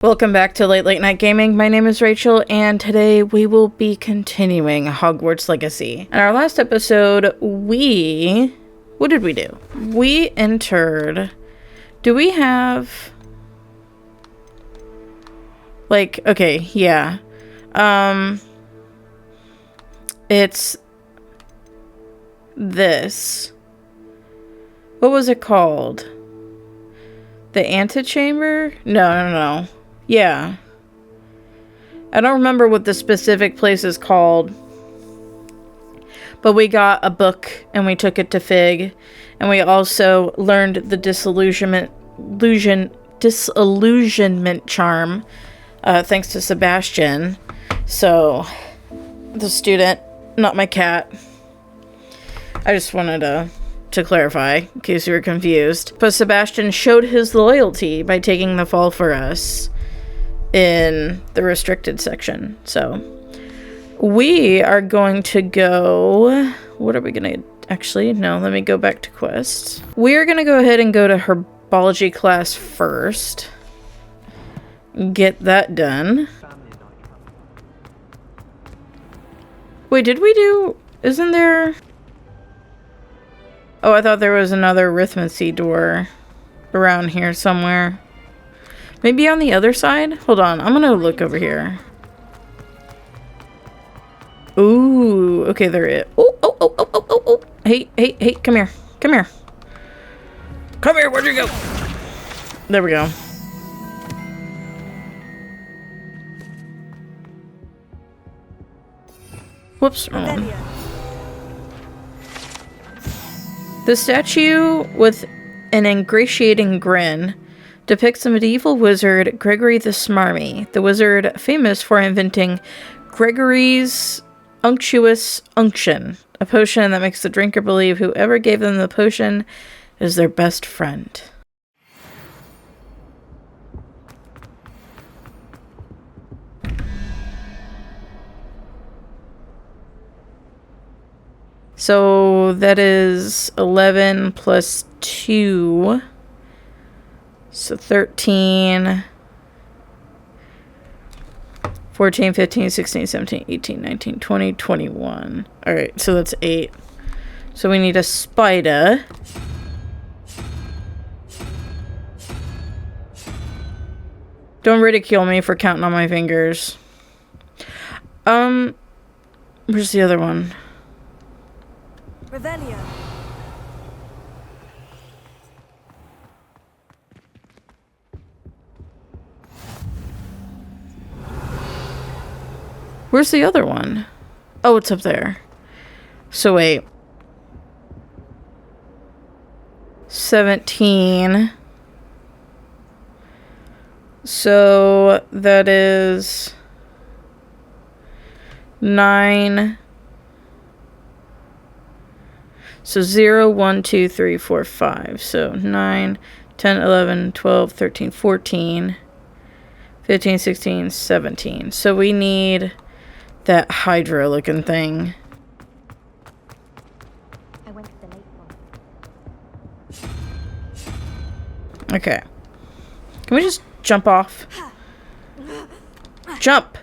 Welcome back to Late Night Gaming. My name is Rachel, and today we will be continuing Hogwarts Legacy. In our last episode, what did we do? We entered... Do we have... Like, okay, yeah. It's... this. What was it called? The antechamber? No. Yeah. I don't remember what the specific place is called. But we got a book and we took it to Fig. And we also learned the disillusionment charm. Thanks to Sebastian. So, the student, not my cat. I just wanted to clarify, in case you were confused. But Sebastian showed his loyalty by taking the fall for us in the restricted section. So we are going to go... What are we going to... Actually, no, let me go back to quests. We're going to go ahead and go to herbology class first. Get that done. Wait, did we do... Isn't there... Oh, I thought there was another arithmancy door around here somewhere. Maybe on the other side? Hold on, I'm gonna look over here. Ooh, okay, there it is. Oh. Hey, come here. Come here, where'd you go? There we go. Whoops, wrong one. The statue with an ingratiating grin depicts the medieval wizard Gregory the Smarmy, the wizard famous for inventing Gregory's unctuous unction, a potion that makes the drinker believe whoever gave them the potion is their best friend. So that is 11 plus 2. So 13, 14, 15, 16, 17, 18, 19, 20, 21. Alright, so that's 8. So we need a spider. Don't ridicule me for counting on my fingers. Where's the other one? Revelio. Where's the other one? Oh, it's up there. So wait. 17. So that is 9. So 0, 1, 2, 3, 4, 5. So 9, 10, 11, 12, 13, 14, 15, 16, 17. So we need that Hydra looking thing. I went to the late one. Okay. Can we just jump off? Jump!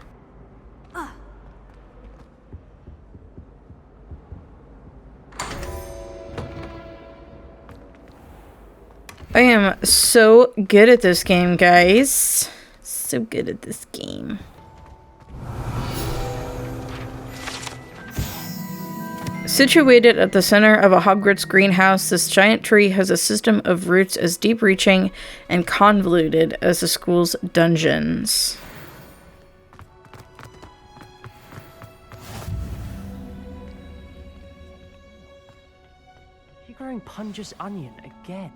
I am so good at this game, guys. So good at this game. Situated at the center of a Hogwarts greenhouse, this giant tree has a system of roots as deep-reaching and convoluted as the school's dungeons. You're growing Punja's onion again.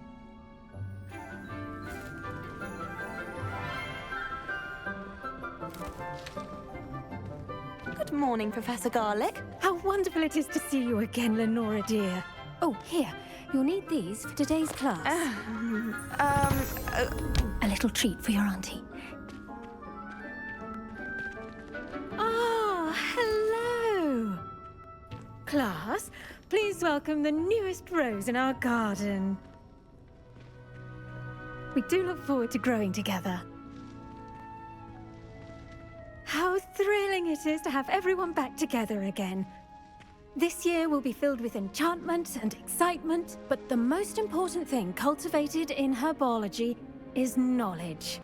Good morning, Professor Garlick. How wonderful it is to see you again, Lenora dear. Oh, here. You'll need these for today's class. A little treat for your auntie. Ah, hello. Class, please welcome the newest rose in our garden. We do look forward to growing together. thrilling it is to have everyone back together again. This year will be filled with enchantment and excitement, but the most important thing cultivated in herbology is knowledge.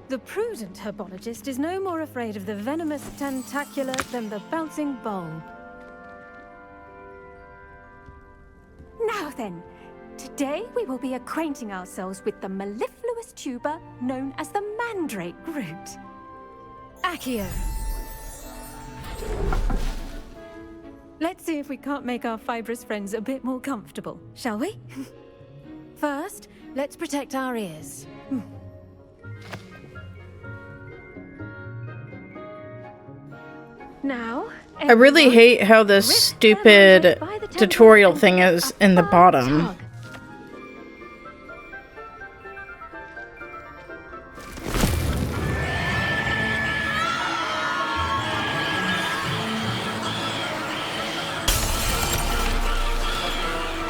The prudent herbologist is no more afraid of the venomous tentacula than the bouncing bulb. Now then, today we will be acquainting ourselves with the mellifluous tuber known as the mandrake root. Accio. Let's see if we can't make our fibrous friends a bit more comfortable, shall we? First, let's protect our ears. Now, I really everyone, hate how this grip their stupid mandrake by the tendrils tutorial and thing give is a in the firm bottom. tug.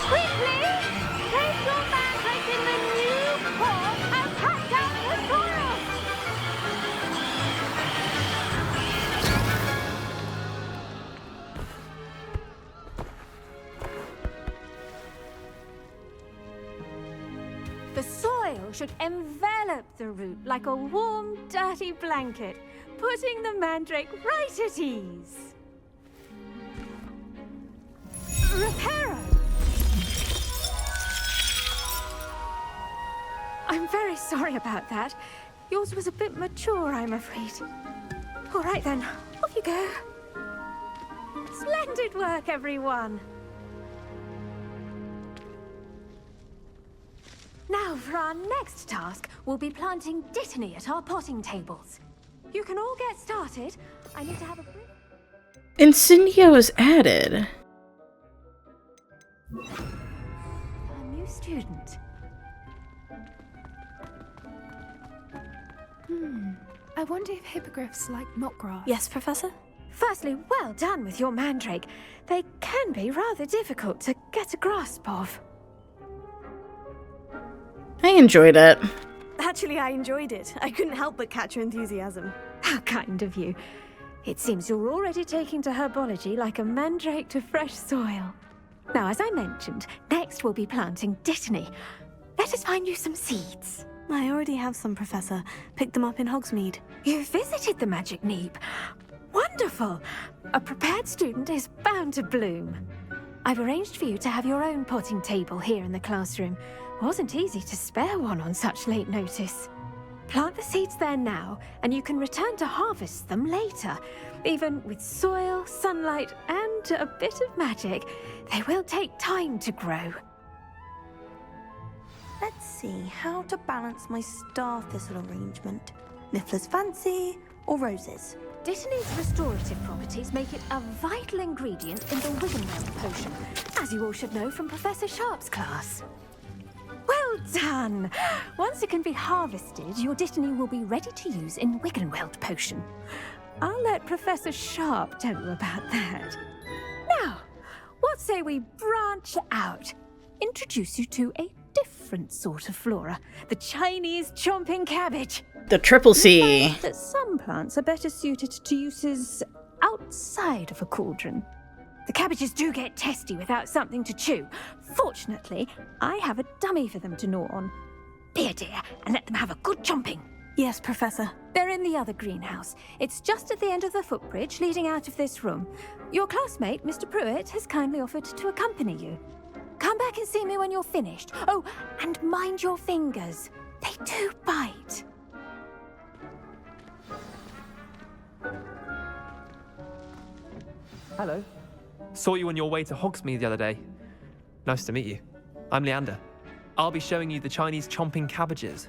Quickly, place your mandrake in the new pot and pack out the soil. The soil should envelop the root like a warm, dirty blanket, putting the mandrake right at ease. Reparo! I'm very sorry about that. Yours was a bit mature, I'm afraid. All right then, off you go. Splendid work, everyone. Now, for our next task, we'll be planting dittany at our potting tables. You can all get started. I need to have a brief... Incendio is added. A new student. I wonder if hippogriffs like knotgrass. Yes, Professor? Firstly, well done with your mandrake. They can be rather difficult to get a grasp of. I enjoyed it. Actually, I enjoyed it. I couldn't help but catch your enthusiasm. How kind of you. It seems you're already taking to herbology like a mandrake to fresh soil. Now, as I mentioned, next we'll be planting dittany. Let us find you some seeds. I already have some, Professor. Picked them up in Hogsmeade. You visited the Magic Neep. Wonderful! A prepared student is bound to bloom. I've arranged for you to have your own potting table here in the classroom. Wasn't easy to spare one on such late notice. Plant the seeds there now, and you can return to harvest them later. Even with soil, sunlight, and a bit of magic, they will take time to grow. Let's see how to balance my star thistle arrangement. Niffler's fancy or roses? Dittany's restorative properties make it a vital ingredient in the Wiggenweld potion, as you all should know from Professor Sharp's class. Well done! Once it can be harvested, your dittany will be ready to use in Wiggenweld potion. I'll let Professor Sharp tell you about that. Now, what say we branch out? Introduce you to a different sort of flora, the Chinese chomping cabbage. The triple C. That some plants are better suited to uses outside of a cauldron. The cabbages do get testy without something to chew. Fortunately, I have a dummy for them to gnaw on. Be a dear and let them have a good chomping. Yes, Professor. They're in the other greenhouse. It's just at the end of the footbridge leading out of this room. Your classmate, Mr. Pruitt, has kindly offered to accompany you. Come back and see me when you're finished. Oh, and mind your fingers. They do bite. Hello. Saw you on your way to Hogsmeade the other day. Nice to meet you. I'm Leander. I'll be showing you the Chinese chomping cabbages.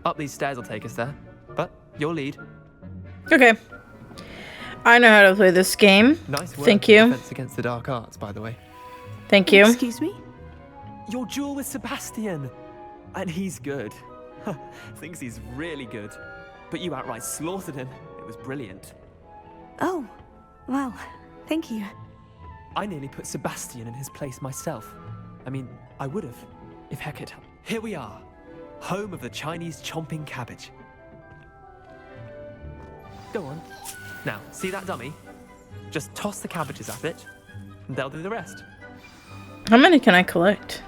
Up these stairs will take us there. But your lead. Okay. I know how to play this game. Nice work. Thank in you. Defense against the dark arts, by the way. Thank you. Excuse me? Your duel with Sebastian. And he's good. Thinks he's really good. But you outright slaughtered him. It was brilliant. Oh, well, thank you. I nearly put Sebastian in his place myself. I mean, I would have, if Heck had. Here we are, home of the Chinese chomping cabbage. Go on. Now, see that dummy? Just toss the cabbages at it, and they'll do the rest. How many can I collect?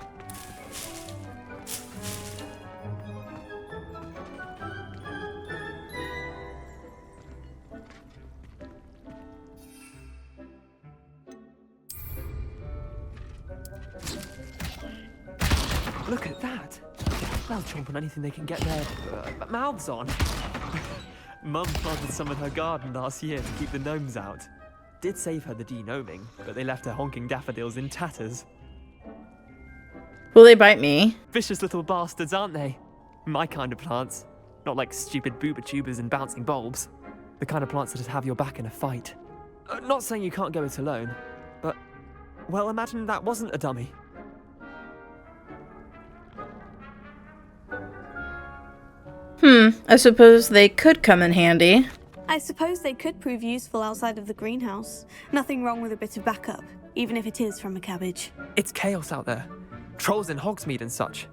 Look at that. They'll chomp on anything they can get their mouths on. Mum planted some in her garden last year to keep the gnomes out. Did save her the de-gnoming, but they left her honking daffodils in tatters. Will they bite me? Vicious little bastards, aren't they? My kind of plants. Not like stupid booba tubers and bouncing bulbs. The kind of plants that just have your back in a fight. Not saying you can't go it alone, but... well, imagine that wasn't a dummy. I suppose they could come in handy. I suppose they could prove useful outside of the greenhouse. Nothing wrong with a bit of backup, even if it is from a cabbage. It's chaos out there. Trolls in Hogsmeade and such.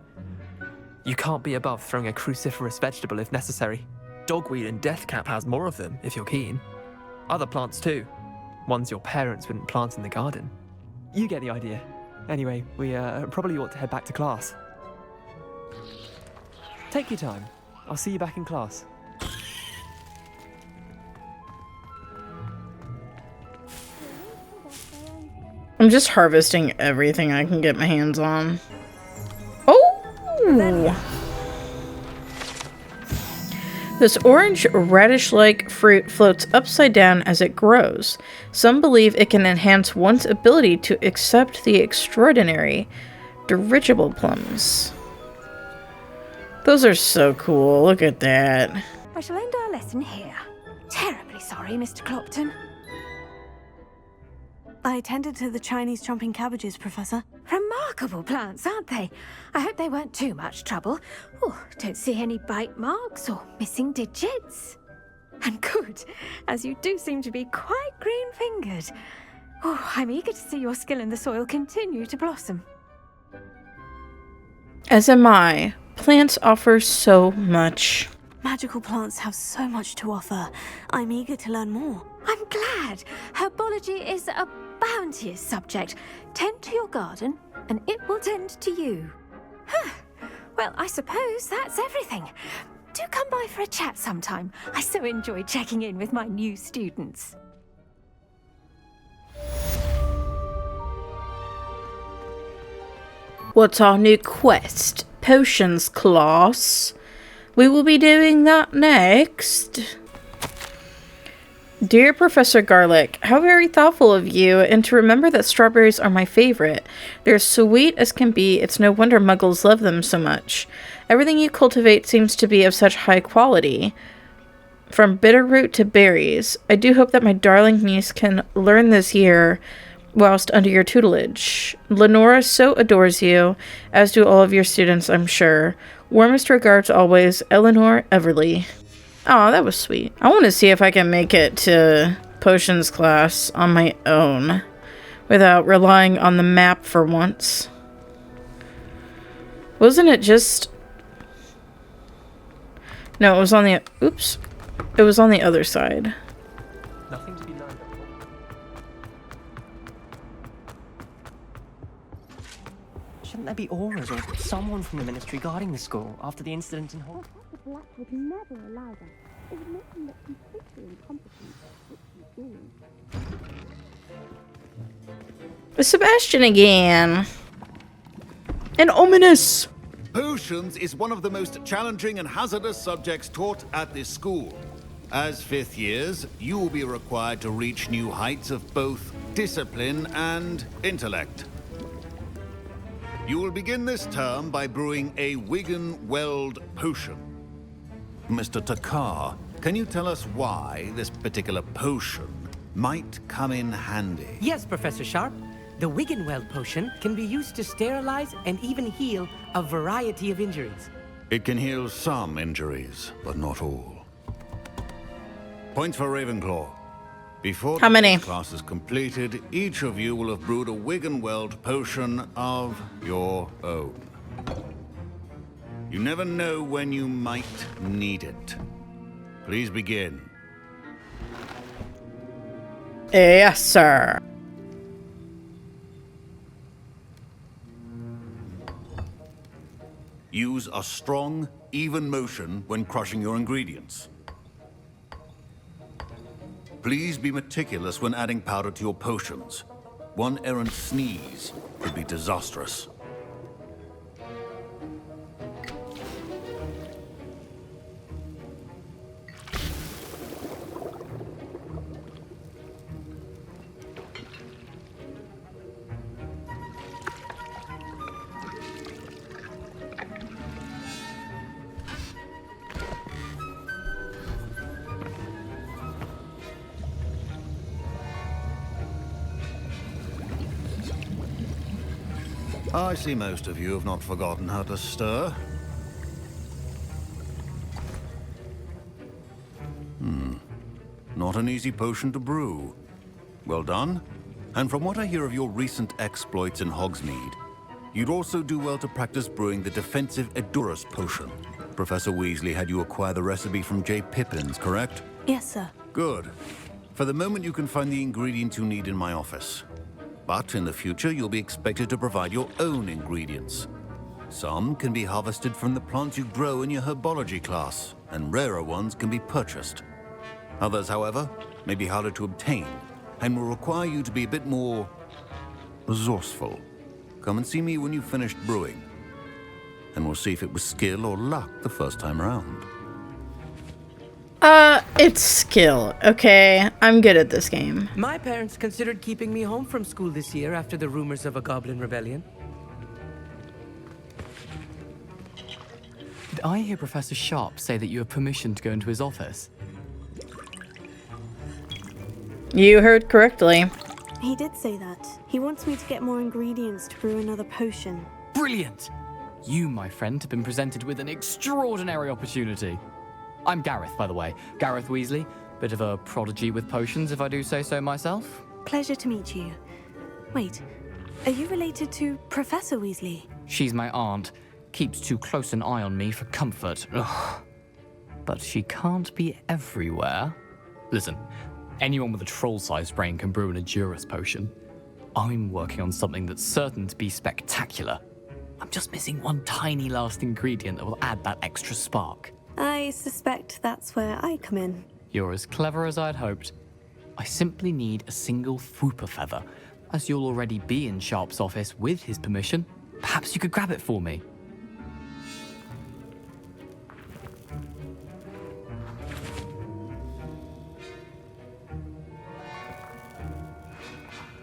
You can't be above throwing a cruciferous vegetable if necessary. Dogweed and deathcap has more of them, if you're keen. Other plants too. Ones your parents wouldn't plant in the garden. You get the idea. Anyway, we probably ought to head back to class. Take your time. I'll see you back in class. I'm just harvesting everything I can get my hands on. Oh! This orange radish-like fruit floats upside down as it grows. Some believe it can enhance one's ability to accept the extraordinary. Dirigible plums. Those are so cool. Look at that. I shall end our lesson here. Terribly sorry, Mr. Clopton. I tended to the Chinese chomping cabbages, Professor. Remarkable plants, aren't they? I hope they weren't too much trouble. Oh, don't see any bite marks or missing digits. And good, as you do seem to be quite green-fingered. Oh, I'm eager to see your skill in the soil continue to blossom. As am I. Plants offer so much. Magical plants have so much to offer. I'm eager to learn more. I'm glad. Herbology is a bounteous subject. Tend to your garden, and it will tend to you. Huh. Well, I suppose that's everything. Do come by for a chat sometime. I so enjoy checking in with my new students. What's our new quest? Potions class. We will be doing that next. Dear Professor Garlic, how very thoughtful of you, and to remember that strawberries are my favorite. They're sweet as can be. It's no wonder muggles love them so much. Everything you cultivate seems to be of such high quality. From bitterroot to berries. I do hope that my darling niece can learn this year whilst under your tutelage. Lenora so adores you, as do all of your students, I'm sure. Warmest regards always, Eleanor Everly. Oh, that was sweet. I want to see if I can make it to potions class on my own without relying on the map for once. Wasn't it just... No, it was on the... Oops. It was on the other side. Nothing to be learned. Shouldn't there be auras or someone from the ministry guarding the school after the incident in Hogwarts? The Black would never allow that. It would make them look completely incompetent, which you do. Sebastian again. And ominous. Potions is one of the most challenging and hazardous subjects taught at this school. As fifth years, you will be required to reach new heights of both discipline and intellect. You will begin this term by brewing a Wigan-Weld potion. Mr. Takar, can you tell us why this particular potion might come in handy? Yes, Professor Sharp. The Wiggenweld potion can be used to sterilize and even heal a variety of injuries. It can heal some injuries, but not all. Points for Ravenclaw. Before How many? the class is completed, each of you will have brewed a Wiggenweld potion of your own. You never know when you might need it. Please begin. Yes, sir. Use a strong, even motion when crushing your ingredients. Please be meticulous when adding powder to your potions. One errant sneeze could be disastrous. I see most of you have not forgotten how to stir. Not an easy potion to brew. Well done. And from what I hear of your recent exploits in Hogsmeade, you'd also do well to practice brewing the defensive Edurus potion. Professor Weasley had you acquire the recipe from J. Pippins, correct? Yes, sir. Good. For the moment, you can find the ingredients you need in my office. But in the future, you'll be expected to provide your own ingredients. Some can be harvested from the plants you grow in your herbology class, and rarer ones can be purchased. Others, however, may be harder to obtain, and will require you to be a bit more resourceful. Come and see me when you've finished brewing, and we'll see if it was skill or luck the first time around. It's skill, okay? I'm good at this game. My parents considered keeping me home from school this year after the rumors of a goblin rebellion. Did I hear Professor Sharp say that you have permission to go into his office? You heard correctly. He did say that. He wants me to get more ingredients to brew another potion. Brilliant! You, my friend, have been presented with an extraordinary opportunity. I'm Gareth, by the way. Gareth Weasley. Bit of a prodigy with potions, if I do say so myself. Pleasure to meet you. Wait, are you related to Professor Weasley? She's my aunt. Keeps too close an eye on me for comfort. Ugh. But she can't be everywhere. Listen, anyone with a troll-sized brain can brew an Edurus potion. I'm working on something that's certain to be spectacular. I'm just missing one tiny last ingredient that will add that extra spark. I suspect that's where I come in. You're as clever as I'd hoped. I simply need a single Fwooper feather. As you'll already be in Sharp's office with his permission, perhaps you could grab it for me.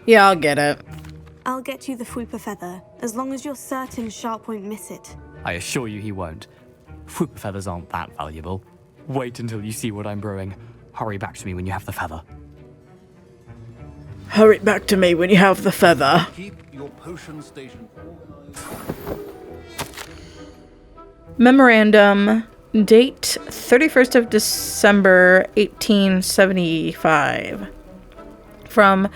Yeah, I'll get it. I'll get you the Fwooper feather, as long as you're certain Sharp won't miss it. I assure you he won't. Fwooper feathers aren't that valuable. Wait until you see what I'm brewing. Hurry back to me when you have the feather. Hurry back to me when you have the feather. Keep your potion station organized. Memorandum. Date 31st of December 1875. From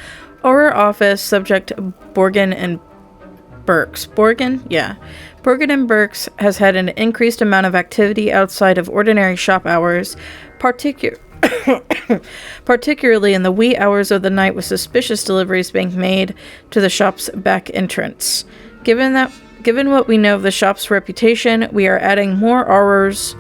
Auror Office, subject Borgin and Burks. Borgin? Yeah. Borgin and Burks has had an increased amount of activity outside of ordinary shop hours, particularly in the wee hours of the night, with suspicious deliveries being made to the shop's back entrance. Given what we know of the shop's reputation, we are adding more Aurors.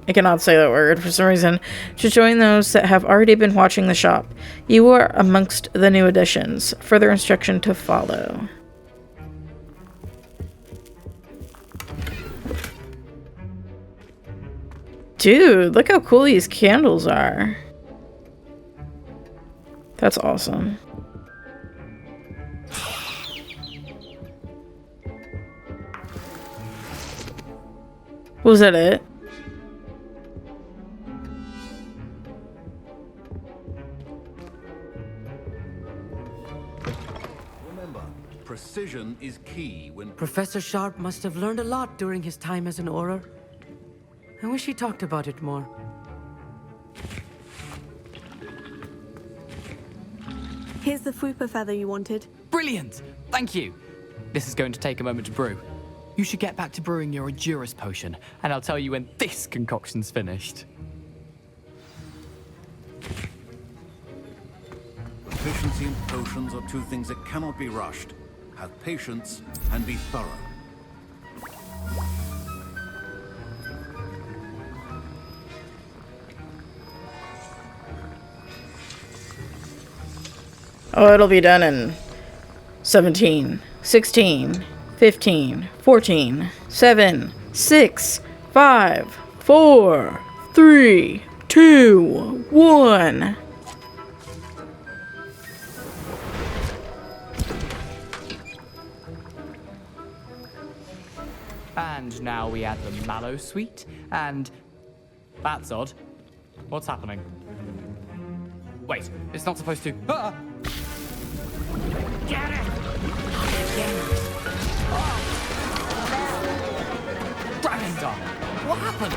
I cannot say that word for some reason, to join those that have already been watching the shop. You are amongst the new additions. Further instruction to follow. Dude, look how cool these candles are. That's awesome. Was that it? Remember, precision is key when... Professor Sharp must have learned a lot during his time as an Auror. I wish he talked about it more. Here's the Fwooper feather you wanted. Brilliant! Thank you! This is going to take a moment to brew. You should get back to brewing your Edurus potion, and I'll tell you when this concoction's finished. Proficiency and potions are two things that cannot be rushed. Have patience and be thorough. Oh, it'll be done in 17, 16, 15, 14, 7, 6, 5, 4, 3, 2, 1. And now we add the mallow sweet, and that's odd. What's happening? Wait, it's not supposed to. Ah! Get it! Dragon Dog! What happened?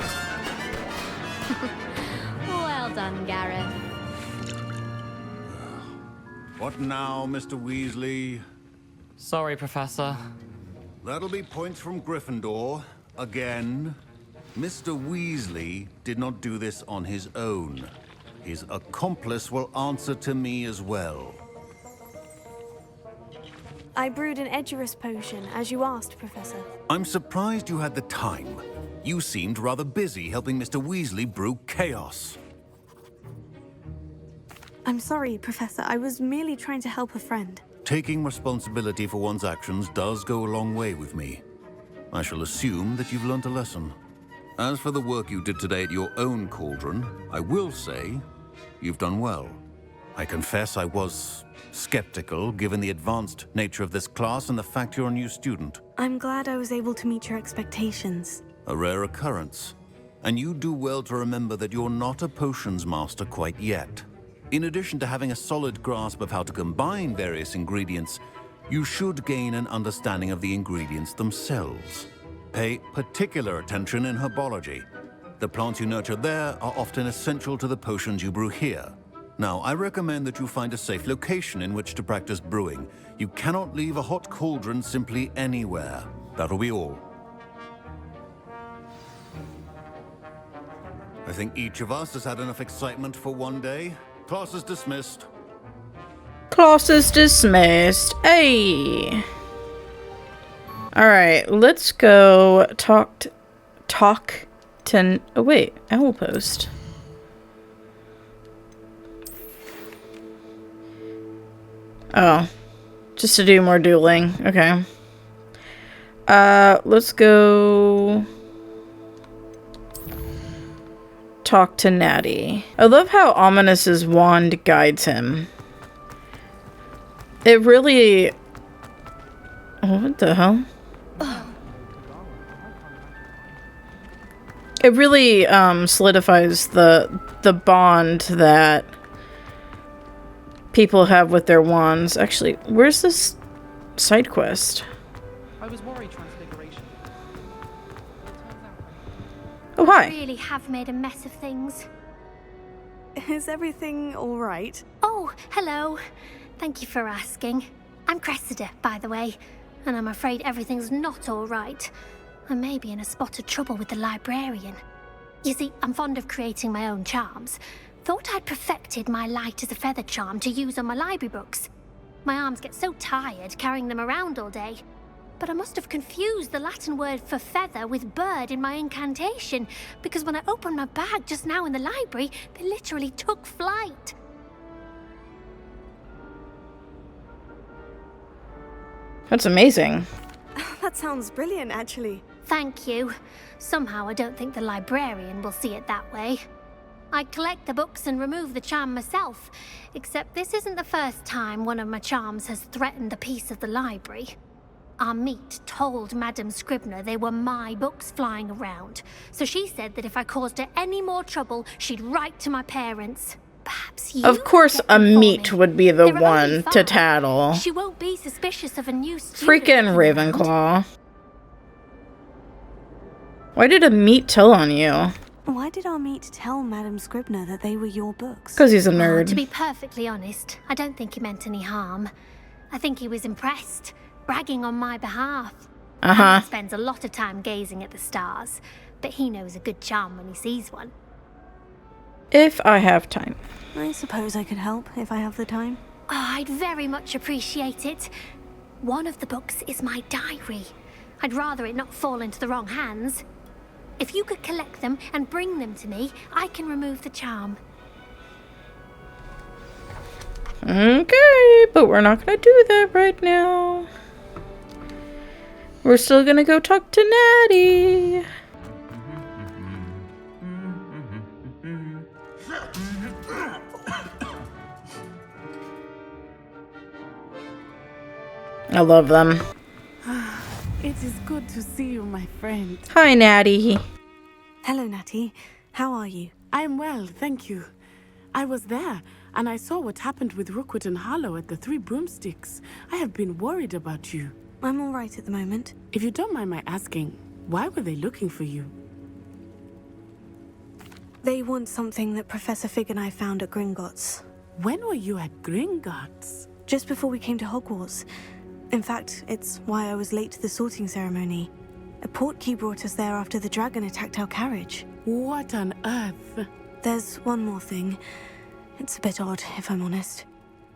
Well done, Gareth. What now, Mr. Weasley? Sorry, Professor. That'll be points from Gryffindor. Again. Mr. Weasley did not do this on his own. His accomplice will answer to me as well. I brewed an Edurus potion, as you asked, Professor. I'm surprised you had the time. You seemed rather busy helping Mr. Weasley brew chaos. I'm sorry, Professor. I was merely trying to help a friend. Taking responsibility for one's actions does go a long way with me. I shall assume that you've learnt a lesson. As for the work you did today at your own cauldron, I will say you've done well. I confess I was skeptical, given the advanced nature of this class and the fact you're a new student. I'm glad I was able to meet your expectations. A rare occurrence. And you do well to remember that you're not a potions master quite yet. In addition to having a solid grasp of how to combine various ingredients, you should gain an understanding of the ingredients themselves. Pay particular attention in herbology. The plants you nurture there are often essential to the potions you brew here. Now, I recommend that you find a safe location in which to practice brewing. You cannot leave a hot cauldron simply anywhere. That'll be all. I think each of us has had enough excitement for one day. Class is dismissed. Class is dismissed. Hey. All right, let's go talk to. Oh wait, Owl Post. Oh, just to do more dueling. Okay. Let's go talk to Natty. I love how ominous his wand guides him. It really... Oh, what the hell? It really solidifies the bond that people have with their wands. Actually, where's this side quest? I was worried Transfiguration. Oh, hi. I really have made a mess of things. Is everything all right? Oh, hello. Thank you for asking. I'm Cressida, by the way, and I'm afraid everything's not all right. I may be in a spot of trouble with the librarian. You see, I'm fond of creating my own charms. Thought I'd perfected my light as a feather charm to use on my library books. My arms get so tired carrying them around all day. But I must have confused the Latin word for feather with bird in my incantation, because when I opened my bag just now in the library, they literally took flight. That's amazing. That sounds brilliant, actually. Thank you. Somehow I don't think the librarian will see it that way. I collect the books and remove the charm myself, except this isn't the first time one of my charms has threatened the peace of the library. Our meet told Madame Scribner they were my books flying around, so she said that if I caused her any more trouble, she'd write to my parents. Perhaps you Of course, could a get them for meat me. would be the They're only one to 5. tattle. She won't be suspicious of a new student. Freaking looking around. Ravenclaw. Why did a meat tell on you? Why did our meet tell Madame Scribner that they were your books? Because he's a To nerd. be perfectly honest, I don't think he meant any harm. I think he was impressed, bragging on my behalf. Uh-huh. He spends a lot of time gazing at the stars, but he knows a good charm when he sees one. If I have time. I suppose I could help if I have the time. I'd very much appreciate it. One of the books is my diary. I'd rather it not fall into the wrong hands. If you could collect them and bring them to me, I can remove the charm. Okay, but we're not gonna do that right now. We're still gonna go talk to Natty. I love them. It is good to see you, my friend. Hi, Natty. Hello, Natty. How are you? I'm well, thank you. I was there, and I saw what happened with Rookwood and Harlow at the Three Broomsticks. I have been worried about you. I'm all right at the moment. If you don't mind my asking, why were they looking for you? They want something that Professor Fig and I found at Gringotts. When were you at Gringotts? Just before we came to Hogwarts. In fact, it's why I was late to the sorting ceremony. A portkey brought us there after the dragon attacked our carriage. What on earth? There's one more thing. It's a bit odd, if I'm honest.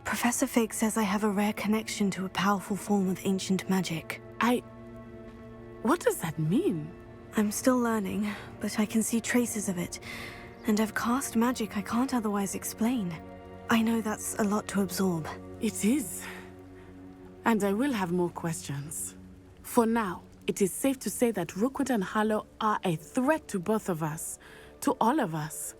Professor Fig says I have a rare connection to a powerful form of ancient magic. What does that mean? I'm still learning, but I can see traces of it. And I've cast magic I can't otherwise explain. I know that's a lot to absorb. It is. And I will have more questions. For now, it is safe to say that Rookwood and Harlow are a threat to both of us. To all of us.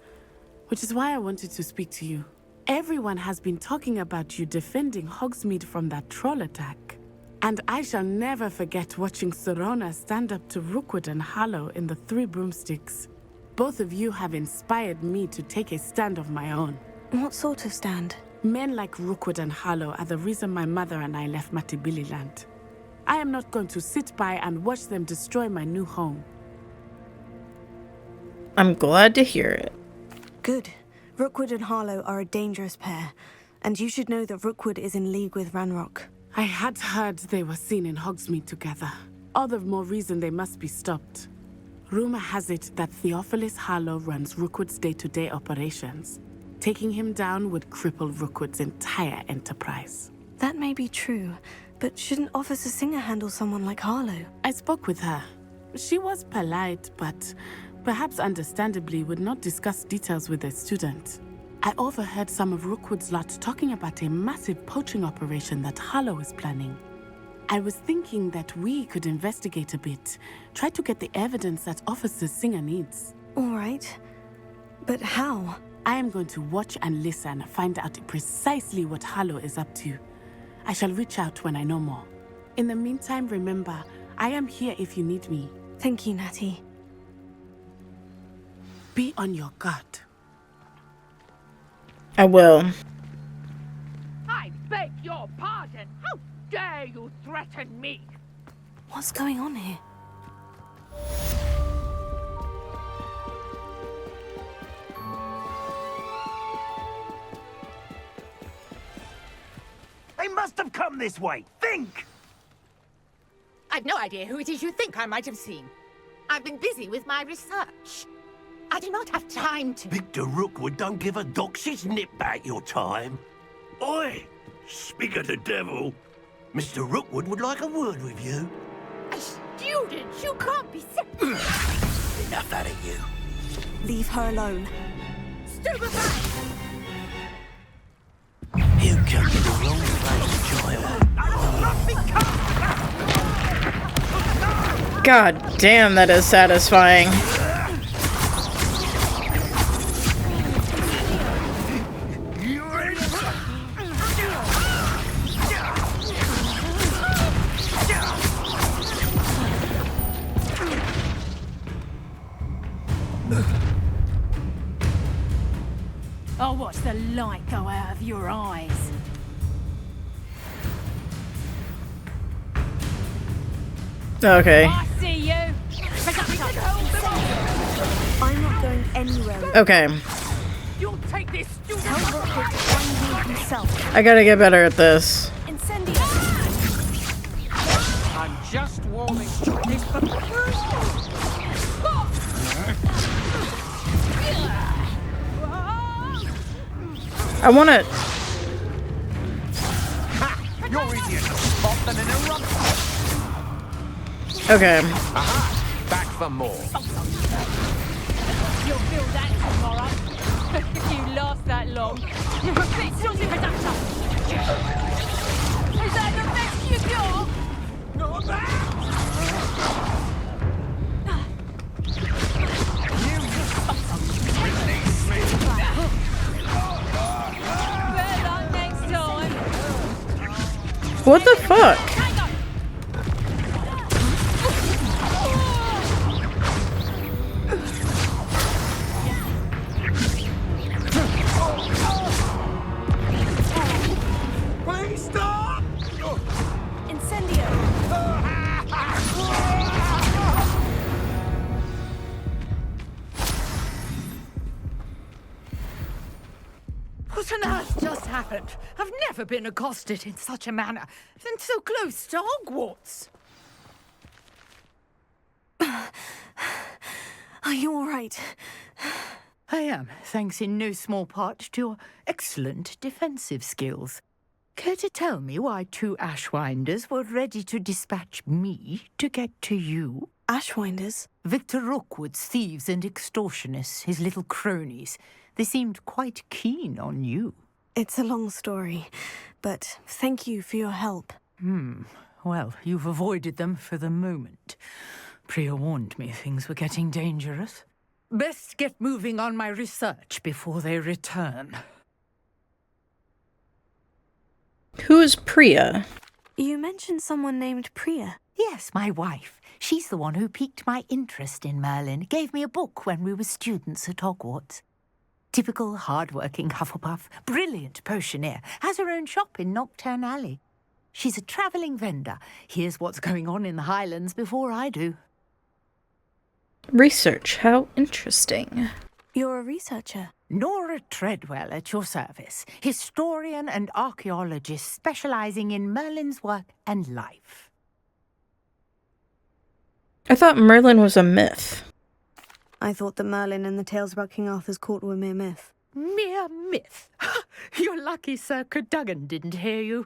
Which is why I wanted to speak to you. Everyone has been talking about you defending Hogsmeade from that troll attack. And I shall never forget watching Serona stand up to Rookwood and Harlow in the Three Broomsticks. Both of you have inspired me to take a stand of my own. What sort of stand? Men like Rookwood and Harlow are the reason my mother and I left Matabeleland. I am not going to sit by and watch them destroy my new home. I'm glad to hear it. Good. Rookwood and Harlow are a dangerous pair, and you should know that Rookwood is in league with Ranrock. I had heard they were seen in Hogsmeade together. All the more reason they must be stopped. Rumor has it that Theophilus Harlow runs Rookwood's day-to-day operations. Taking him down would cripple Rookwood's entire enterprise. That may be true, but shouldn't Officer Singer handle someone like Harlow? I spoke with her. She was polite, but perhaps understandably would not discuss details with a student. I overheard some of Rookwood's lot talking about a massive poaching operation that Harlow is planning. I was thinking that we could investigate a bit, try to get the evidence that Officer Singer needs. All right. But how? I am going to watch and listen, find out precisely what Harlow is up to. I shall reach out when I know more. In the meantime, remember, I am here if you need me. Thank you, Natty. Be on your guard. I will. I beg your pardon. How dare you threaten me? What's going on here? They must have come this way. Think! I've no idea who it is you think I might have seen. I've been busy with my research. I do not have time to... Victor Rookwood don't give a doxy's nip back your time. Oi! Speak of the devil. Mr. Rookwood would like a word with you. A student? You can't be... Enough out of you. Leave her alone. Stupefy! You come to the wrong place, child. God damn, that is satisfying. I'll watch the light go out of your eyes. Okay. I see you. I'm not going anywhere. Okay. You'll take this student. Tell Rookwood to find me himself. I gotta get better at this. Incendio. I'm just warming. I wanna... an eruption. Okay. Aha! Back for more. You'll feel that tomorrow. If you last that long. Please, don't give it up. Is that the best you got? Not that! Better next time. What the fuck? Please stop! Incendio! What on earth just happened? I've never been accosted in such a manner, and so close to Hogwarts. Are you all right? I am, thanks in no small part to your excellent defensive skills. Care to tell me why 2 Ashwinders were ready to dispatch me to get to you? Ashwinders? Victor Rookwood's thieves and extortionists, his little cronies. They seemed quite keen on you. It's a long story, but thank you for your help. Well, you've avoided them for the moment. Priya warned me things were getting dangerous. Best get moving on my research before they return. Who is Priya? You mentioned someone named Priya. Yes, my wife. She's the one who piqued my interest in Merlin. Gave me a book when we were students at Hogwarts. Typical hard-working Hufflepuff, brilliant potioneer, has her own shop in Knockturn Alley. She's a travelling vendor. Hears what's going on in the Highlands before I do. Research. How interesting. You're a researcher. Nora Treadwell at your service, historian and archaeologist specialising in Merlin's work and life. I thought Merlin was a myth. I thought that Merlin and the tales about King Arthur's court were mere myth. Mere myth? You're lucky Sir Cadogan didn't hear you.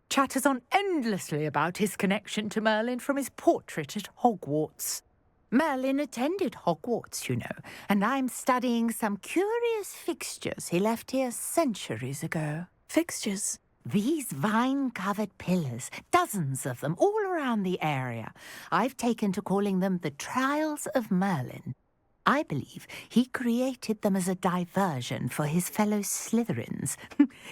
Chatters on endlessly about his connection to Merlin from his portrait at Hogwarts. Merlin attended Hogwarts, you know, and I'm studying some curious fixtures he left here centuries ago. Fixtures? These vine-covered pillars, dozens of them, all around the area. I've taken to calling them the Trials of Merlin. I believe he created them as a diversion for his fellow Slytherins.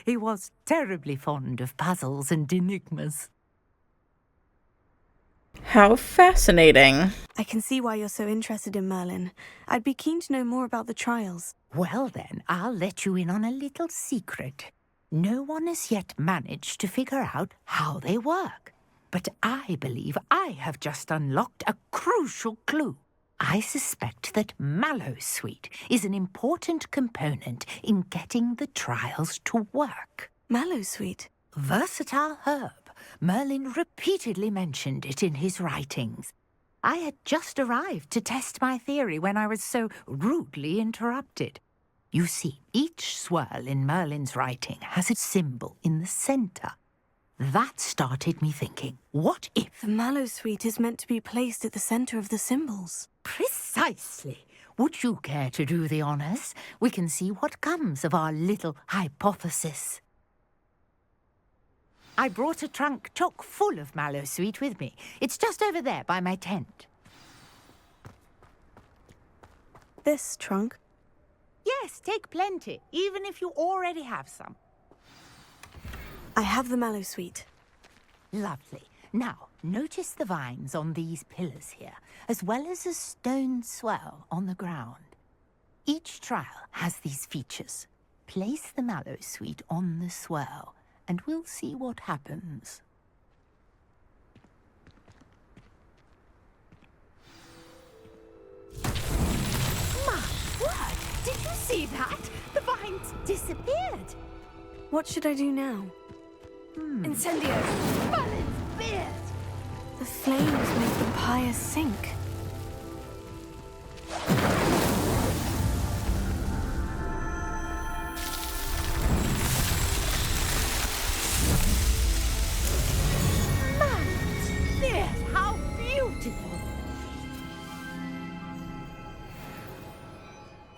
He was terribly fond of puzzles and enigmas. How fascinating. I can see why you're so interested in Merlin. I'd be keen to know more about the trials. Well then, I'll let you in on a little secret. No one has yet managed to figure out how they work. But I believe I have just unlocked a crucial clue. I suspect that Mallowsweet is an important component in getting the trials to work. Mallowsweet? Versatile herb. Merlin repeatedly mentioned it in his writings. I had just arrived to test my theory when I was so rudely interrupted. You see, each swirl in Merlin's writing has a symbol in the centre. That started me thinking, what if... The Mallowsweet is meant to be placed at the centre of the symbols. Precisely. Would you care to do the honours? We can see what comes of our little hypothesis. I brought a trunk chock full of Mallowsweet with me. It's just over there by my tent. This trunk? Yes, take plenty, even if you already have some. I have the Mallowsweet. Lovely. Now, notice the vines on these pillars here, as well as a stone swell on the ground. Each trial has these features. Place the Mallowsweet on the swell, and we'll see what happens. My word! Did you see that? The vines disappeared. What should I do now? Incendio! Merlin's beard! The flames make the pyre sink.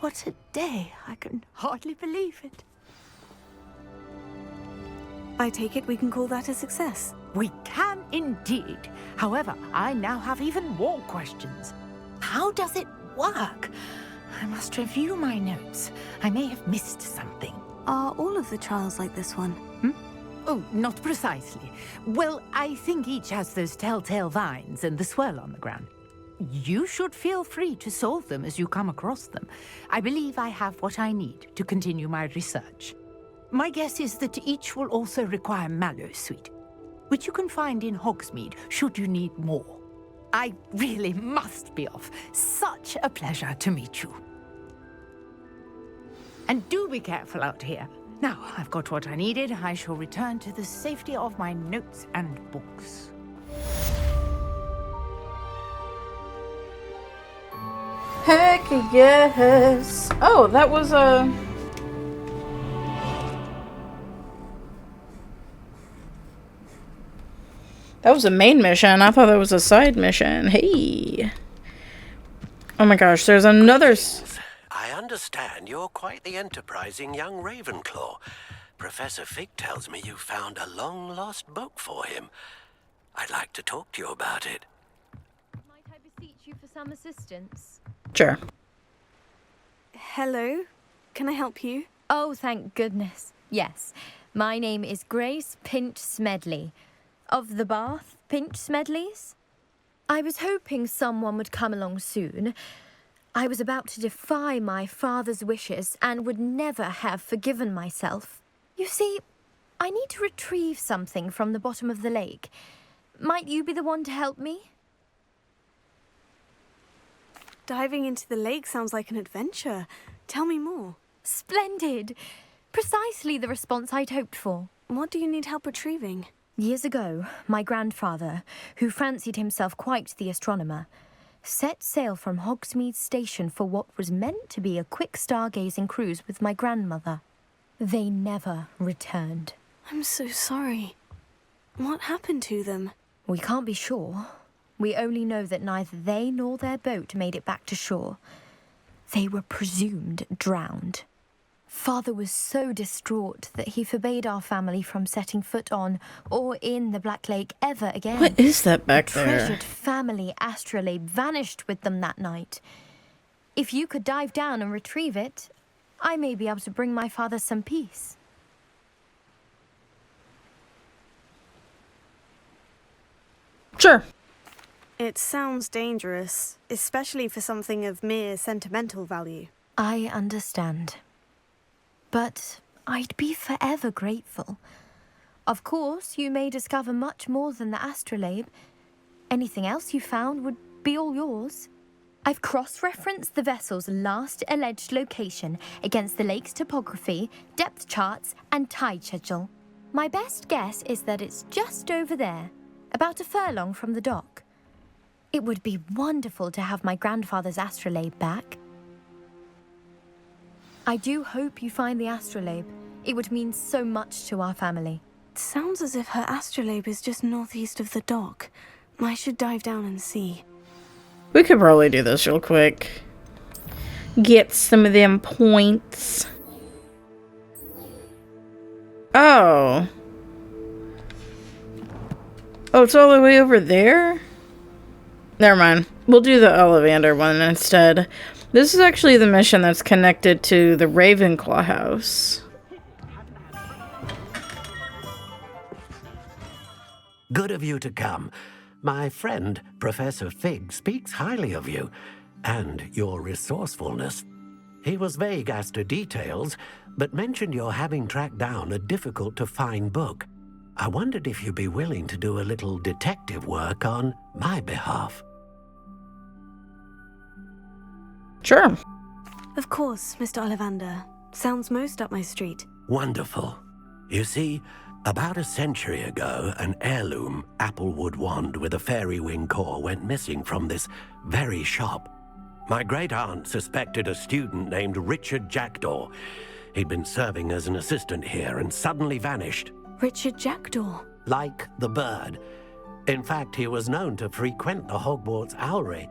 What a day. I can hardly believe it. I take it we can call that a success. We can indeed. However, I now have even more questions. How does it work? I must review my notes. I may have missed something. Are all of the trials like this one? Oh, not precisely. Well, I think each has those telltale vines and the swirl on the ground. You should feel free to solve them as you come across them. I believe I have what I need to continue my research. My guess is that each will also require Mallowsweet, which you can find in Hogsmeade should you need more. I really must be off. Such a pleasure to meet you. And do be careful out here. Now, I've got what I needed. I shall return to the safety of my notes and books. Heck yes. Oh, that was a... That was a main mission. I thought that was a side mission. Hey. Oh my gosh, there's another... I understand you're quite the enterprising young Ravenclaw. Professor Fig tells me you found a long-lost book for him. I'd like to talk to you about it. Might I beseech you for some assistance? Sure. Hello? Can I help you? Oh, thank goodness. Yes. My name is Grace Pinch Smedley. Of the Bath Pinch Smedleys? I was hoping someone would come along soon. I was about to defy my father's wishes and would never have forgiven myself. You see, I need to retrieve something from the bottom of the lake. Might you be the one to help me? Diving into the lake sounds like an adventure. Tell me more. Splendid! Precisely the response I'd hoped for. What do you need help retrieving? Years ago, my grandfather, who fancied himself quite the astronomer, set sail from Hogsmeade Station for what was meant to be a quick stargazing cruise with my grandmother. They never returned. I'm so sorry. What happened to them? We can't be sure. We only know that neither they nor their boat made it back to shore. They were presumed drowned. Father was so distraught that he forbade our family from setting foot on or in the Black Lake ever again. What is that back the there? treasured family astrolabe vanished with them that night. If you could dive down and retrieve it, I may be able to bring my father some peace. Sure. It sounds dangerous, especially for something of mere sentimental value. I understand. But I'd be forever grateful. Of course, you may discover much more than the astrolabe. Anything else you found would be all yours. I've cross-referenced the vessel's last alleged location against the lake's topography, depth charts, and tide schedule. My best guess is that it's just over there, about a furlong from the dock. It would be wonderful to have my grandfather's astrolabe back. I do hope you find the astrolabe. It would mean so much to our family. It sounds as if her astrolabe is just northeast of the dock. I should dive down and see. We could probably do this real quick. Get some of them points. Oh. Oh, it's all the way over there? Never mind. We'll do the Ollivander one instead. This is actually the mission that's connected to the Ravenclaw house. Good of you to come. My friend, Professor Fig, speaks highly of you and your resourcefulness. He was vague as to details, but mentioned your having tracked down a difficult-to-find book. I wondered if you'd be willing to do a little detective work on my behalf. Sure. Of course, Mr. Ollivander. Sounds most up my street. Wonderful. You see, about a century ago, an heirloom applewood wand with a fairy wing core went missing from this very shop. My great-aunt suspected a student named Richard Jackdaw. He'd been serving as an assistant here and suddenly vanished. Richard Jackdaw? Like the bird. In fact, he was known to frequent the Hogwarts Owlery.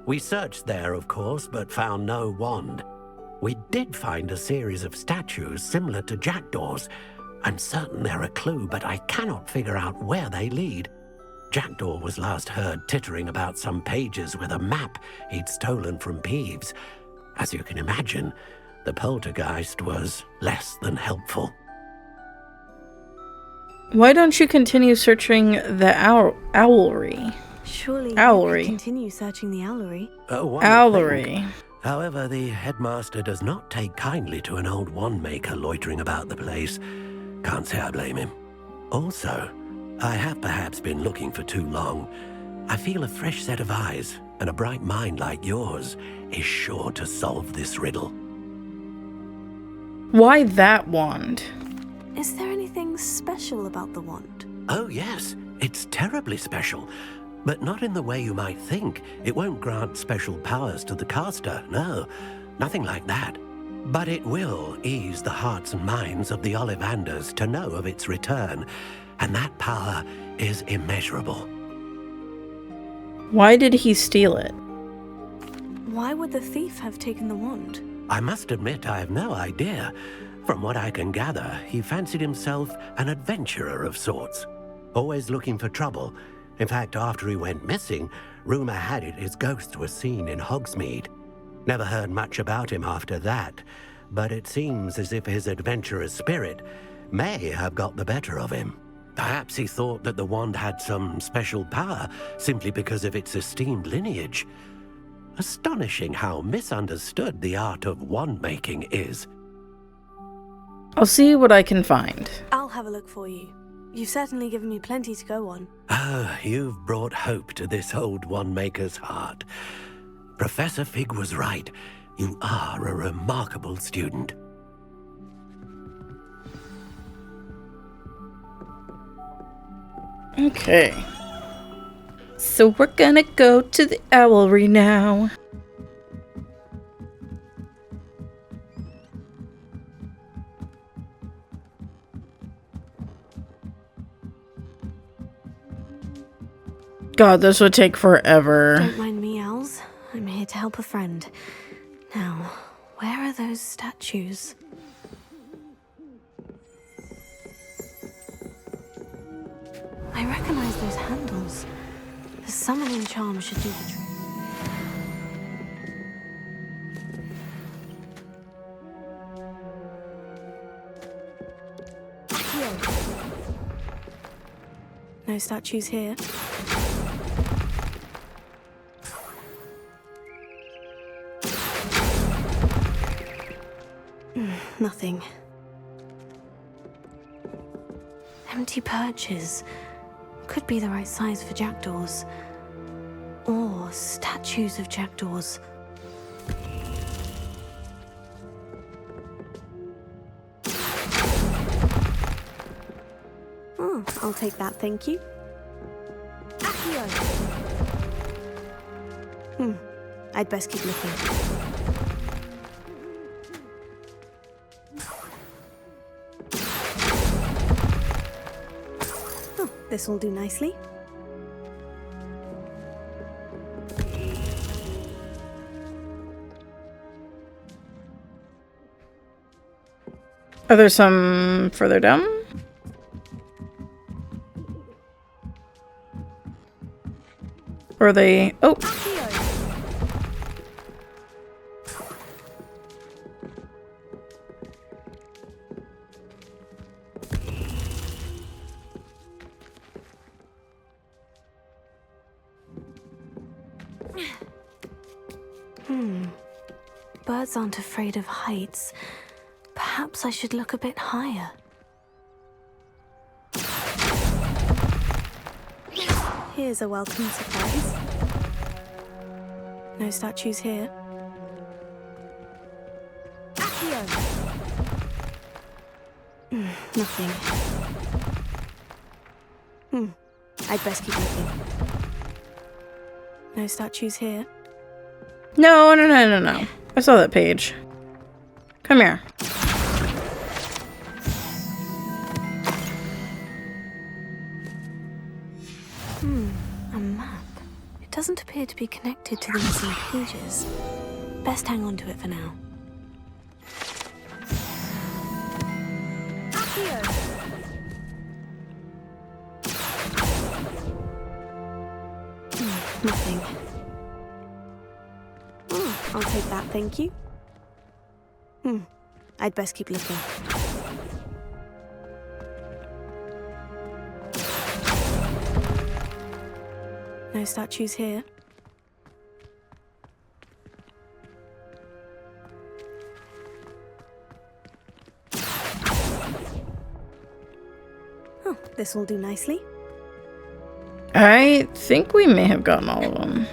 We searched there, of course, but found no wand. We did find a series of statues similar to jackdaws. I'm certain they're a clue, but I cannot figure out where they lead. Jackdaw was last heard tittering about some pages with a map he'd stolen from Peeves. As you can imagine, the poltergeist was less than helpful. Why don't you continue searching the owlery? Surely you Owlery. could continue searching the owlery. Owlery. However, the headmaster does not take kindly to an old wand-maker loitering about the place. Can't say I blame him. Also, I have perhaps been looking for too long. I feel a fresh set of eyes, and a bright mind like yours is sure to solve this riddle. Why that wand? Is there anything special about the wand? Oh yes, it's terribly special. But not in the way you might think. It won't grant special powers to the caster, no. Nothing like that. But it will ease the hearts and minds of the Ollivanders to know of its return. And that power is immeasurable. Why did he steal it? Why would the thief have taken the wand? I must admit I have no idea. From what I can gather, he fancied himself an adventurer of sorts. Always looking for trouble. In fact, after he went missing, rumor had it his ghost was seen in Hogsmeade. Never heard much about him after that, but it seems as if his adventurous spirit may have got the better of him. Perhaps he thought that the wand had some special power simply because of its esteemed lineage. Astonishing how misunderstood the art of wand-making is. I'll see what I can find. I'll have a look for you. You've certainly given me plenty to go on. Ah, you've brought hope to this old wand-maker's heart. Professor Fig was right. You are a remarkable student. Okay. So we're gonna go to the owlery now. God, this would take forever. Don't mind me, owls. I'm here to help a friend. Now, where are those statues? I recognize those handles. The summoning charm should do the trick. No statues here. Nothing. Empty perches. Could be the right size for jackdaws. Or statues of jackdaws. Oh, I'll take that, thank you. I'd best keep looking. Oh, this will do nicely. Are there some further down? Or are they... Oh! Birds aren't afraid of heights. Perhaps I should look a bit higher. Here's a welcome surprise. No statues here. Nothing. I'd best keep looking. No statues here. No. I saw that page. Come here. A map. It doesn't appear to be connected to the missing pages. Best hang on to it for now. Theo. Nothing. Oh, I'll take that, thank you. I'd best keep looking. No statues here. Oh, this will do nicely. I think we may have gotten all of them.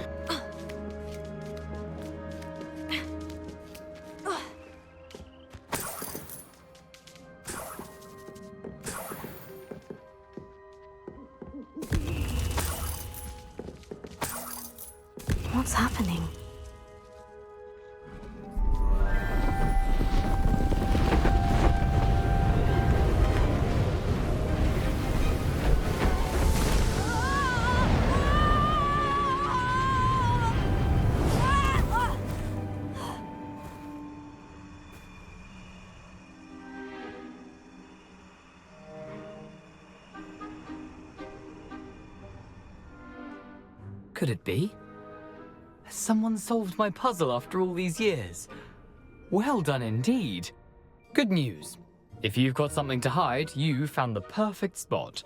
What's happening? Could it be? Has someone solved my puzzle after all these years? Well done indeed. Good news. If you've got something to hide, you found the perfect spot.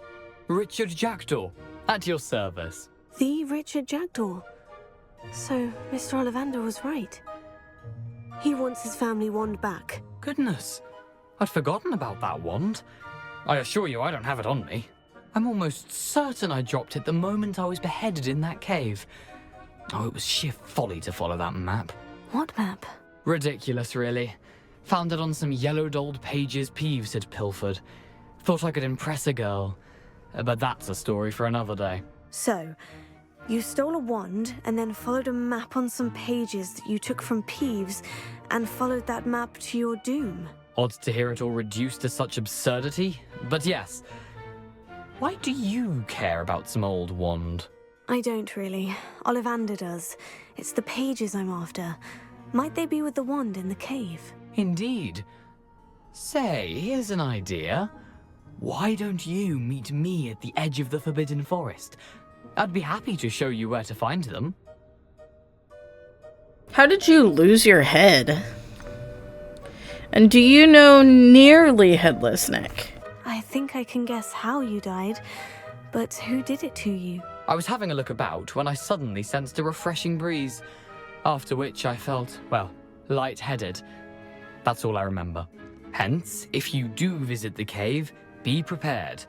Richard Jackdaw, at your service. The Richard Jackdaw. So, Mr. Ollivander was right. He wants his family wand back. Goodness, I'd forgotten about that wand. I assure you I don't have it on me. I'm almost certain I dropped it the moment I was beheaded in that cave. Oh, it was sheer folly to follow that map. What map? Ridiculous, really. Found it on some yellowed old pages Peeves had pilfered. Thought I could impress a girl. But that's a story for another day. So, you stole a wand and then followed a map on some pages that you took from Peeves and followed that map to your doom. Odd to hear it all reduced to such absurdity, but yes. Why do you care about some old wand? I don't really. Ollivander does. It's the pages I'm after. Might they be with the wand in the cave? Indeed. Say, here's an idea. Why don't you meet me at the edge of the Forbidden Forest? I'd be happy to show you where to find them. How did you lose your head? And do you know nearly Headless Nick? I think I can guess how you died, but who did it to you? I was having a look about when I suddenly sensed a refreshing breeze, after which I felt, well, lightheaded. That's all I remember. Hence, if you do visit the cave, be prepared.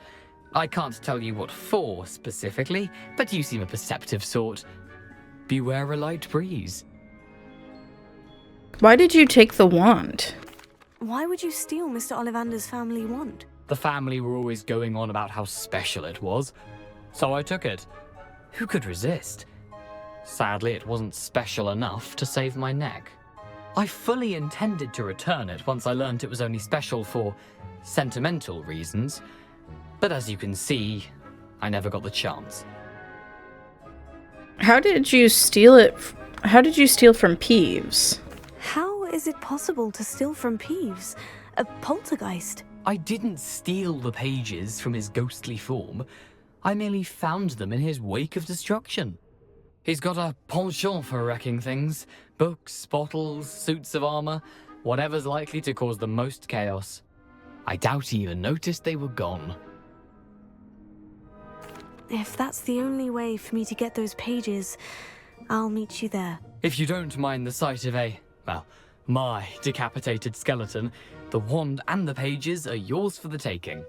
I can't tell you what for specifically, but you seem a perceptive sort. Beware a light breeze. Why did you take the wand? Why would you steal Mr. Ollivander's family wand? The family were always going on about how special it was, so I took it. Who could resist? Sadly, it wasn't special enough to save my neck. I fully intended to return it once I learned it was only special for sentimental reasons, but as you can see, I never got the chance. How did you steal it? How did you steal from Peeves? How is it possible to steal from Peeves? A poltergeist? I didn't steal the pages from his ghostly form. I merely found them in his wake of destruction. He's got a penchant for wrecking things. Books, bottles, suits of armor, whatever's likely to cause the most chaos. I doubt he even noticed they were gone. If that's the only way for me to get those pages, I'll meet you there. If you don't mind the sight of my decapitated skeleton, the wand and the pages are yours for the taking.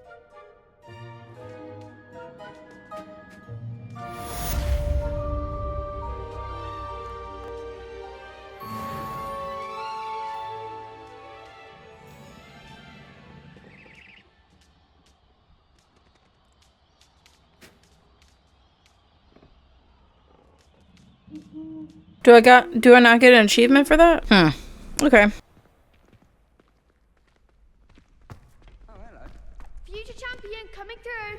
Do I not get an achievement for that? Okay. Future champion coming through.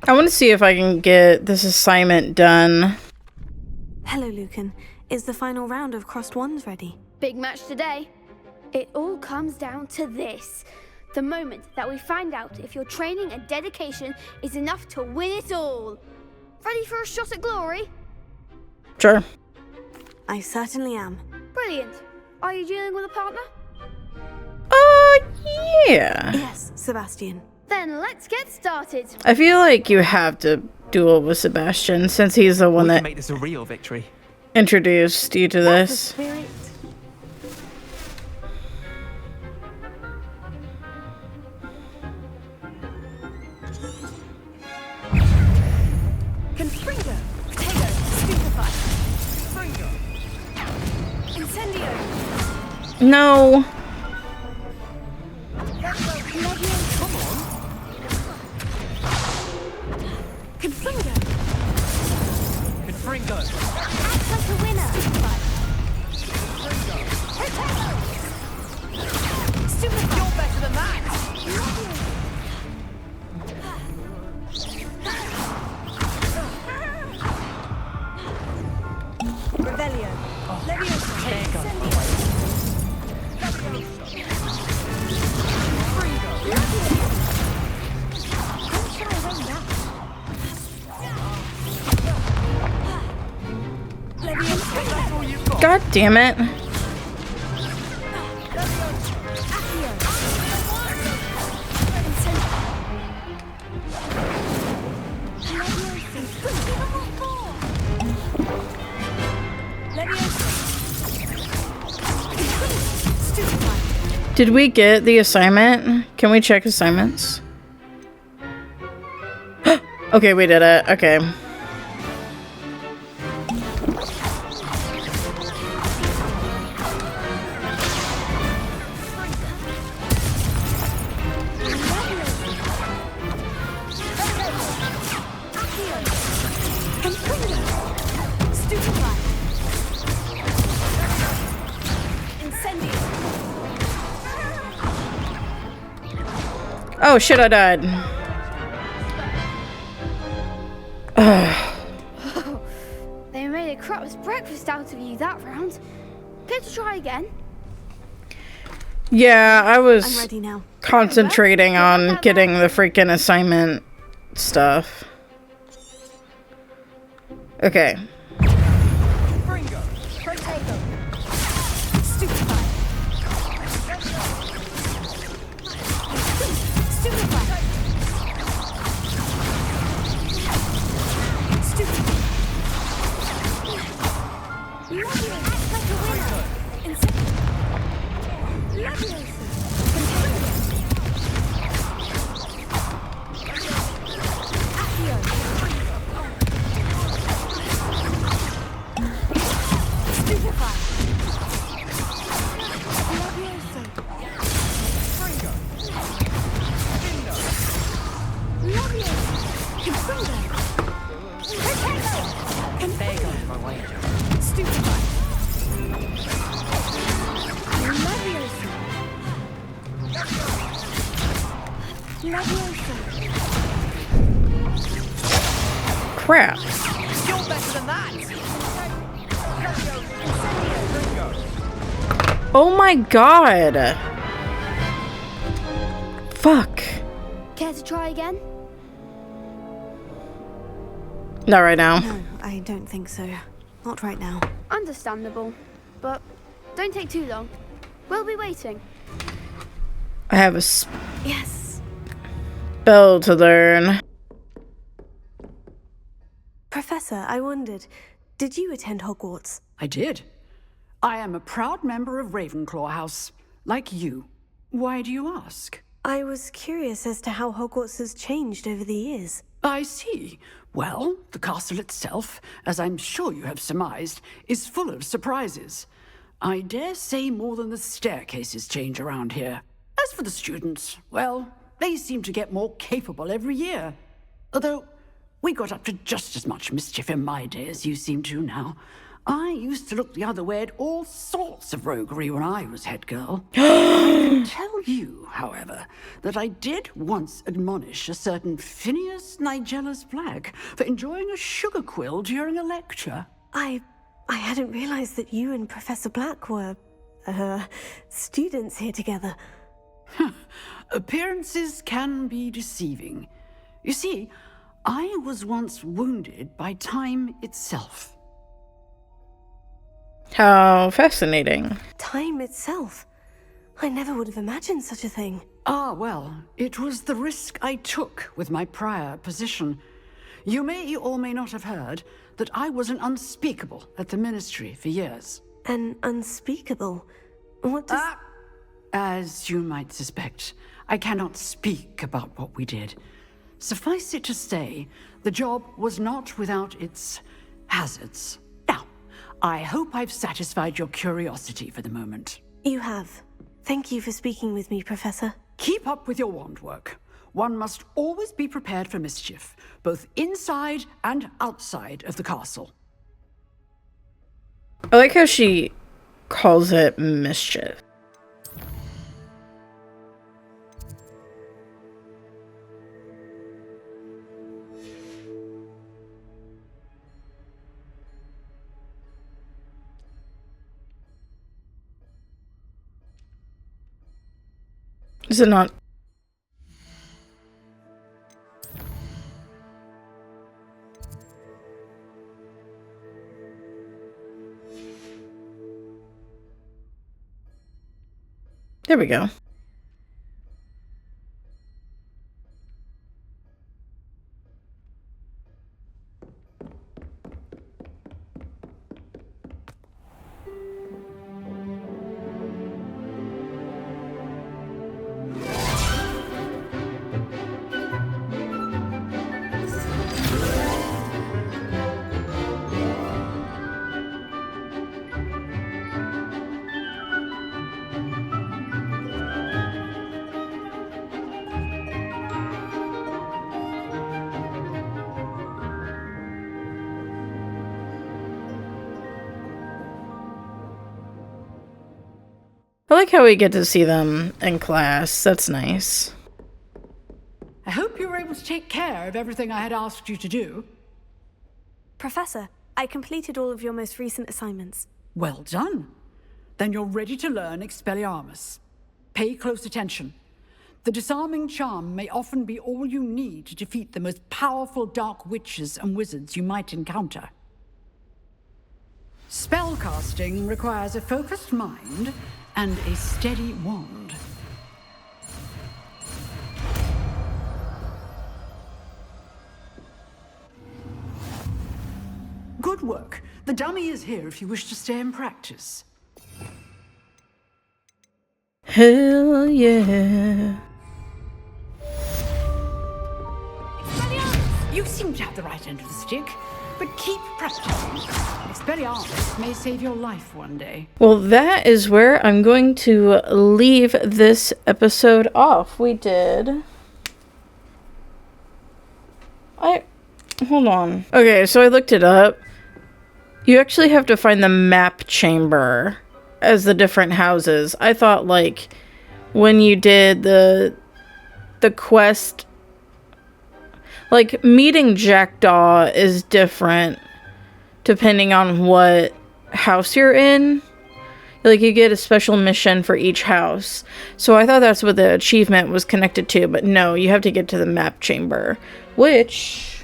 I want to see if I can get this assignment done. Hello, Lucan. Is the final round of crossed wands ready? Big match today. It all comes down to this. The moment that we find out if your training and dedication is enough to win it all. Ready for a shot at glory? Sure. I certainly am. Brilliant. Are you dealing with a partner? Yeah. Yes, Sebastian. Then let's get started. I feel like you have to duel with Sebastian since he's the one We that can make this a real victory. introduced you to this. Spirit. Confringo, Potato, Stupefy. Confringo. Incendio. No. Come on. Confringo. Confringo. Act like a winner. Stupefy. Stupefy. You're better than that. Revelio. Leviosa. God damn it. Did we get the assignment? Can we check assignments? Okay, we did it. Okay. Oh shit, I died. They made a crap's breakfast out of you that round. Good to try again. Yeah, I I'm was ready now. concentrating on getting the freaking assignment stuff. Okay. Confringo. Potato. Stupefy. Crap. You're better than that. Oh my god. Fuck. Care to try again? Not right now. No, I don't think so. Not right now. Understandable. But don't take too long. We'll be waiting. I have a Yes. spell to learn. Professor, I wondered, did you attend Hogwarts? I did. I am a proud member of Ravenclaw House, like you. Why do you ask? I was curious as to how Hogwarts has changed over the years. I see. Well, the castle itself, as I'm sure you have surmised, is full of surprises. I dare say more than the staircases change around here. As for the students, well, they seem to get more capable every year. Although, we got up to just as much mischief in my day as you seem to now. I used to look the other way at all sorts of roguery when I was head girl. I can tell you, however, that I did once admonish a certain Phineas Nigella's Black for enjoying a sugar quill during a lecture. I hadn't realized that you and Professor Black were, students here together. Appearances can be deceiving. You see, I was once wounded by time itself. How fascinating. Time itself? I never would have imagined such a thing. Ah, well, it was the risk I took with my prior position. You may or may not have heard that I was an unspeakable at the Ministry for years. An unspeakable? What does... As you might suspect, I cannot speak about what we did. Suffice it to say, the job was not without its hazards. Now, I hope I've satisfied your curiosity for the moment. You have. Thank you for speaking with me, Professor. Keep up with your wand work. One must always be prepared for mischief, both inside and outside of the castle. I like how she calls it mischief. Is it not? There we go. I like how we get to see them in class. That's nice. I hope you were able to take care of everything I had asked you to do. Professor, I completed all of your most recent assignments. Well done. Then you're ready to learn Expelliarmus. Pay close attention. The disarming charm may often be all you need to defeat the most powerful dark witches and wizards you might encounter. Spellcasting requires a focused mind and a steady wand. Good work. The dummy is here if you wish to stay and practice. Hell yeah. You seem to have the right end of the stick, but keep practicing. Expelliarmus may save your life one day. Well, that is where I'm going to leave this episode off. We did... Hold on. Okay, so I looked it up. You actually have to find the map chamber as the different houses. I thought, like, when you did the quest... Like, meeting Jackdaw is different depending on what house you're in. Like, you get a special mission for each house. So I thought that's what the achievement was connected to, but no, you have to get to the map chamber, which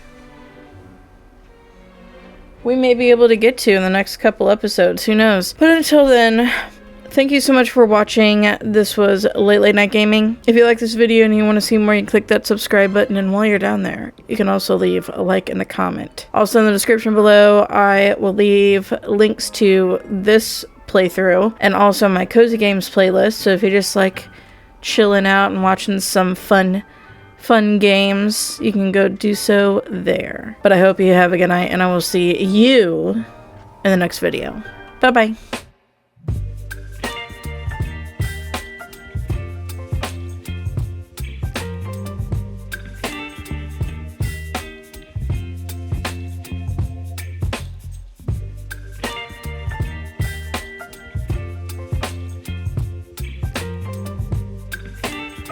we may be able to get to in the next couple episodes. Who knows? But until then, thank you so much for watching. This was Late Night Gaming. If you like this video and you want to see more, you can click that subscribe button, and while you're down there, you can also leave a like and a comment. Also in the description below, I will leave links to this playthrough and also my Cozy Games playlist, so if you're just like chilling out and watching some fun games, you can go do so there. But I hope you have a good night, and I will see you in the next video. Bye bye.